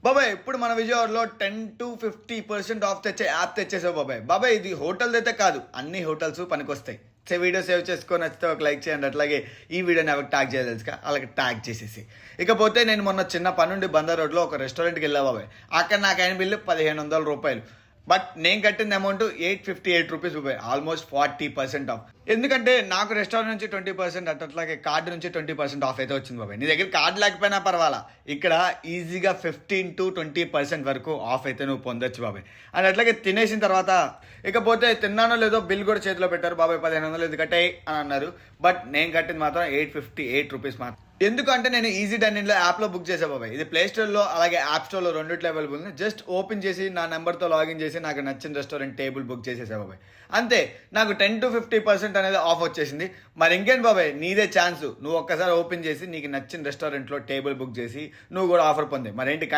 బాబాయ్ ఇప్పుడు మన విజయవాడలో 10 to 50% ఆఫ్ తెచ్చే యాప్ తెచ్చేసావు బాబాయ్. బాబాయ్ ఇది హోటల్ అయితే కాదు, అన్ని హోటల్స్ పనికొస్తాయి. వీడియో సేవ్ చేసుకొని నచ్చితే ఒక లైక్ చేయండి. అట్లాగే ఈ వీడియోని ఎవరికి ట్యాగ్ చేయాలి తెలుసుగా, అలాగే ట్యాగ్ చేసేసి. ఇకపోతే నేను మొన్న చిన్న పనుండి బందర్ రోడ్లో ఒక రెస్టారెంట్కి వెళ్ళా బాబాయ్. అక్కడ నాకు అయిన బిల్లు 1500 రూపాయలు. బట్ నేను కట్టిన అమౌంట్ 858 రూపీస్ బాబాయ్, ఆల్మోస్ట్ 40% ఆఫ్. ఎందుకంటే నాకు రెస్టారెంట్ నుంచి 20% అట్లాగే కార్డు నుంచి 20% ఆఫ్ అయితే వచ్చింది బాబాయ్. నీ దగ్గర కార్డు లేకపోయినా పర్వాలా, ఇక్కడ ఈజీగా 15 to 20% వరకు ఆఫ్ అయితే నువ్వు పొందొచ్చు బాబాయ్. అండ్ అట్లాగే తినేసిన తర్వాత ఇకపోతే తిన్నానో లేదో బిల్ కూడా చేతిలో పెట్టారు బాబాయ్. 1500 ఇది కట్టాయి అని అన్నారు. బట్ నేను కట్టింది మాత్రం 858 రూపీస్ మాత్రం. ఎందుకంటే నేను ఈజీ డైనింగ్లో యాప్లో బుక్ చేసా బాబాయ్. ఇది ప్లే స్టోర్లో అలాగే యాప్ స్టోర్లో రెండిట్లో అవైలబుల్ ఉంది. జస్ట్ ఓపెన్ చేసి నా నెంబర్తో లాగిన్ చేసి నాకు నచ్చిన రెస్టారెంట్ టేబుల్ బుక్ చేసేసా బాబాయ్. అంతే, నాకు 10 to 50% అనేది ఆఫ్ వచ్చేసింది. మరి ఇంకేంటి బాబాయ్, నీదే ఛాన్స్. నువ్వు ఒక్కసారి ఓపెన్ చేసి నీకు నచ్చిన రెస్టారెంట్లో టేబుల్ బుక్ చేసి నువ్వు కూడా ఆఫర్ పొందే. మరేంటి